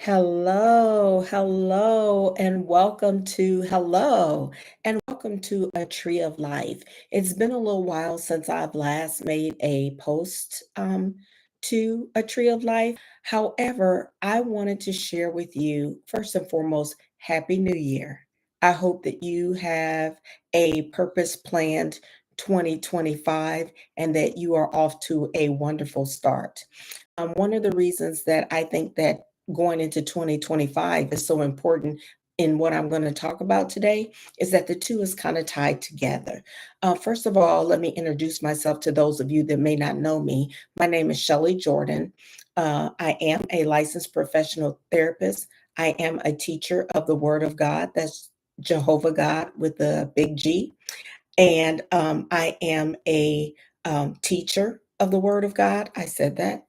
Hello, and welcome to A Tree of Life. It's been a little while since I've last made a post to A Tree of Life. However, I wanted to share with you, first and foremost, Happy New Year. I hope that you have a purpose planned 2025 and that you are off to a wonderful start. One of the reasons that I think that going into 2025 is so important in what I'm going to talk about today is that the two is kind of tied together. First of all, let me introduce myself to those of you that may not know me. My name is Shelley Jordan. I am a licensed professional therapist. I am a teacher of the Word of God. That's Jehovah God with a big G. And I am a teacher of the Word of God. I said that.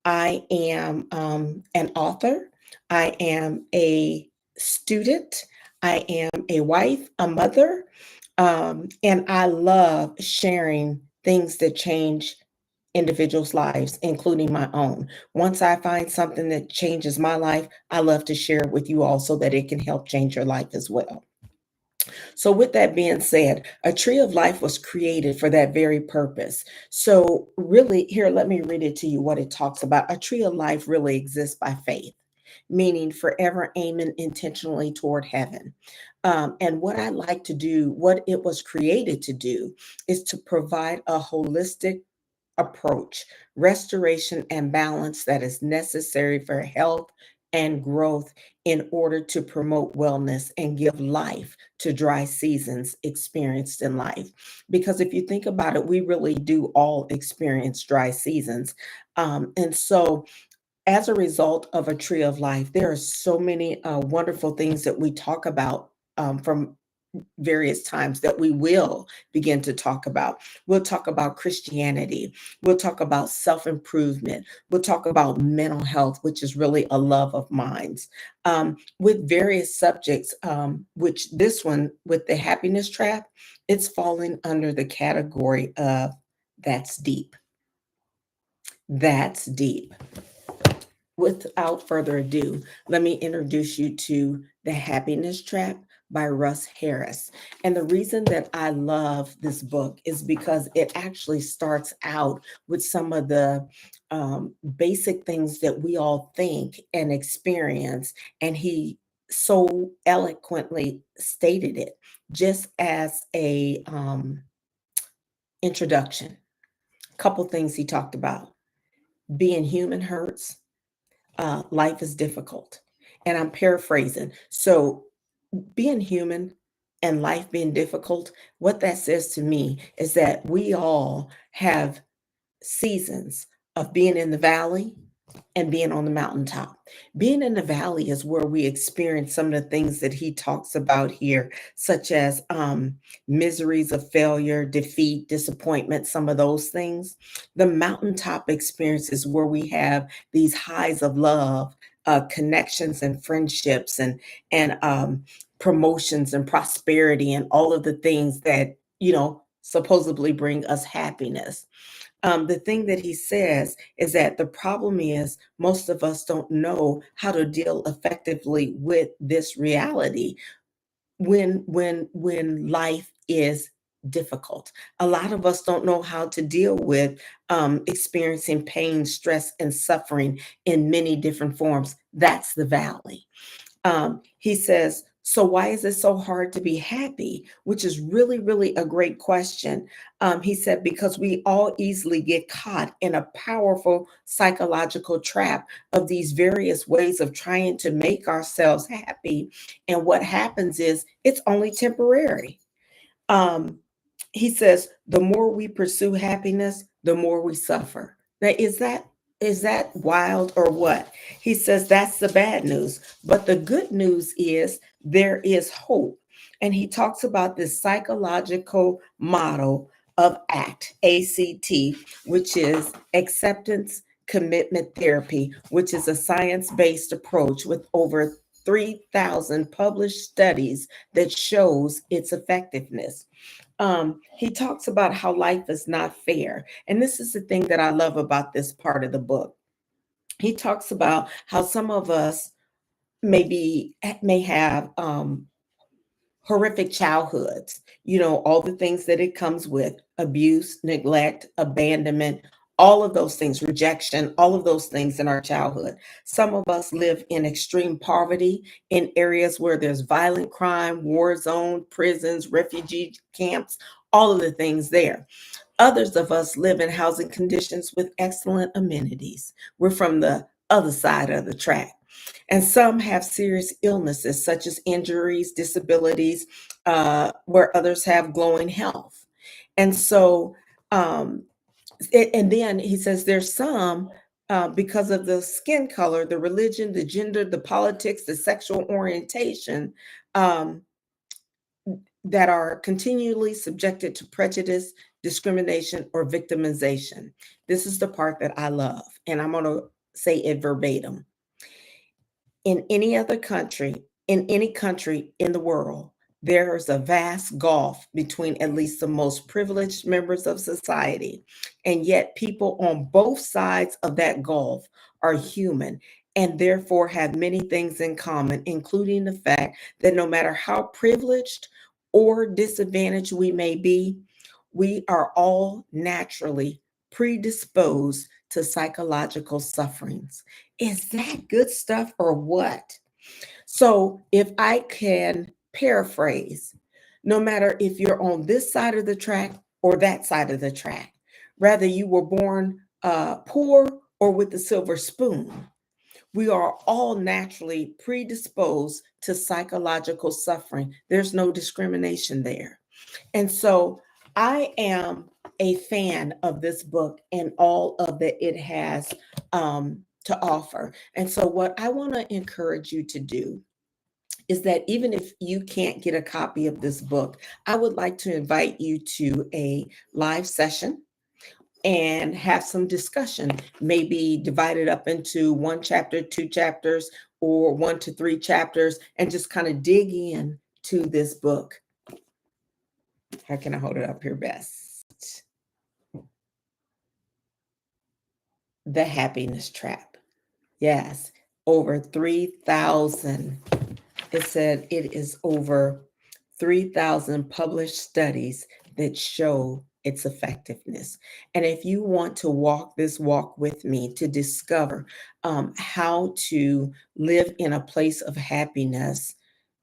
I am an author. I am a student. I am a wife, a mother, and I love sharing things that change individuals' lives, including my own. Once I find something that changes my life, I love to share it with you all so that it can help change your life as well. So, with that being said, a tree of life was created for that very purpose. So, really, here, let me read it to you what it talks about. A tree of life really exists by faith, meaning forever aiming intentionally toward heaven. And what I like to do, what it was created to do, is to provide a holistic approach, restoration, and balance that is necessary for health and growth in order to promote wellness and give life to dry seasons experienced in life. Because if you think about it, we really do all experience dry seasons. And so, as a result of a tree of life, there are so many wonderful things that we talk about from various times that we will begin to talk about. We'll talk about Christianity. We'll talk about self improvement. We'll talk about mental health, which is really a love of mine, with various subjects, which this one, with the happiness trap, it's falling under the category of that's deep. That's deep. Without further ado, let me introduce you to The Happiness Trap by Russ Harris. And the reason that I love this book is because it actually starts out with some of the basic things that we all think and experience. And he so eloquently stated it just as a introduction. Couple things he talked about. Being human hurts, life is difficult. And I'm paraphrasing. So, being human and life being difficult, what that says to me is that we all have seasons of being in the valley and being on the mountaintop. Being in the valley is where we experience some of the things that he talks about here, such as miseries of failure, defeat, disappointment, some of those things. The mountaintop experience is where we have these highs of love, connections and friendships, and promotions and prosperity, and all of the things that supposedly bring us happiness. The thing that he says is that the problem is most of us don't know how to deal effectively with this reality when life is difficult. A lot of us don't know how to deal with experiencing pain, stress, and suffering in many different forms. That's the valley. He says, so why is it so hard to be happy? Which is really, really a great question. He said, because we all easily get caught in a powerful psychological trap of these various ways of trying to make ourselves happy. And what happens is it's only temporary. Um, he says, the more we pursue happiness, the more we suffer. Now, is that wild or what? He says that's the bad news. But the good news is there is hope. And he talks about this psychological model of ACT, which is acceptance commitment therapy, which is a science based approach with over 3,000 published studies that shows its effectiveness. He talks about how life is not fair. And this is the thing that I love about this part of the book. He talks about how some of us, may have horrific childhoods, all the things that it comes with: abuse, neglect, abandonment, all of those things, rejection, all of those things in our childhood. Some of us live in extreme poverty in areas where there's violent crime, war zone, prisons, refugee camps, all of the things there. Others of us live in housing conditions with excellent amenities. We're from the other side of the track. And some have serious illnesses, such as injuries, disabilities, where others have glowing health. And so, and then he says there's some, because of the skin color, the religion, the gender, the politics, the sexual orientation, um, that are continually subjected to prejudice, discrimination, or victimization. This is the part that I love, and I'm going to say it verbatim. In any country in the world, there is a vast gulf between at least the most privileged members of society. And yet, people on both sides of that gulf are human and therefore have many things in common, including the fact that no matter how privileged or disadvantaged we may be, we are all naturally predisposed to psychological sufferings. Is that good stuff or what? So, if I can paraphrase, no matter if you're on this side of the track or that side of the track, rather you were born poor or with a silver spoon, we are all naturally predisposed to psychological suffering. There's no discrimination there. And so I am a fan of this book and all of that it has to offer. And so, what I want to encourage you to do is that even if you can't get a copy of this book, I would like to invite you to a live session and have some discussion, maybe divided up into one chapter, two chapters, or 1 to 3 chapters, and just kind of dig in to this book. How can I hold it up here best? The Happiness Trap. Yes, over 3,000. It said it is over 3,000 published studies that show its effectiveness. And if you want to walk this walk with me to discover how to live in a place of happiness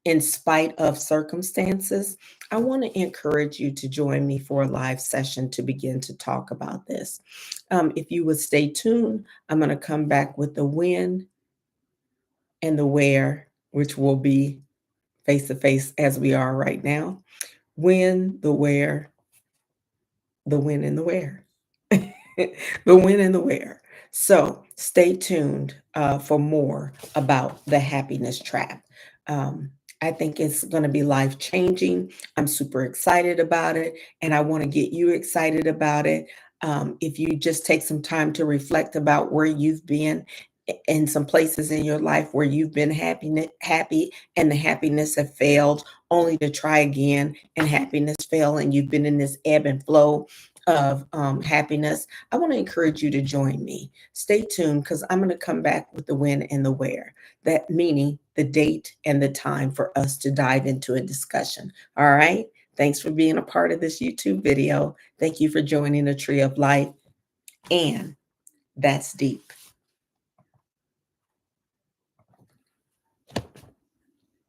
in spite of circumstances, I want to encourage you to join me for a live session to begin to talk about this. If you would stay tuned, I'm going to come back with the when and the where, which will be face to face as we are right now. When, the where, the when, and the where. The when and the where. So stay tuned for more about the happiness trap. I think it's going to be life changing. I'm super excited about it, and I want to get you excited about it. If you just take some time to reflect about where you've been in some places in your life where you've been happy and the happiness have failed, only to try again and happiness fail, and you've been in this ebb and flow of happiness, I want to encourage you to join me. Stay tuned because I'm going to come back with the when and the where, that meaning the date and the time for us to dive into a discussion. All right. Thanks for being a part of this YouTube video. Thank you for joining the Tree of Life. And that's deep.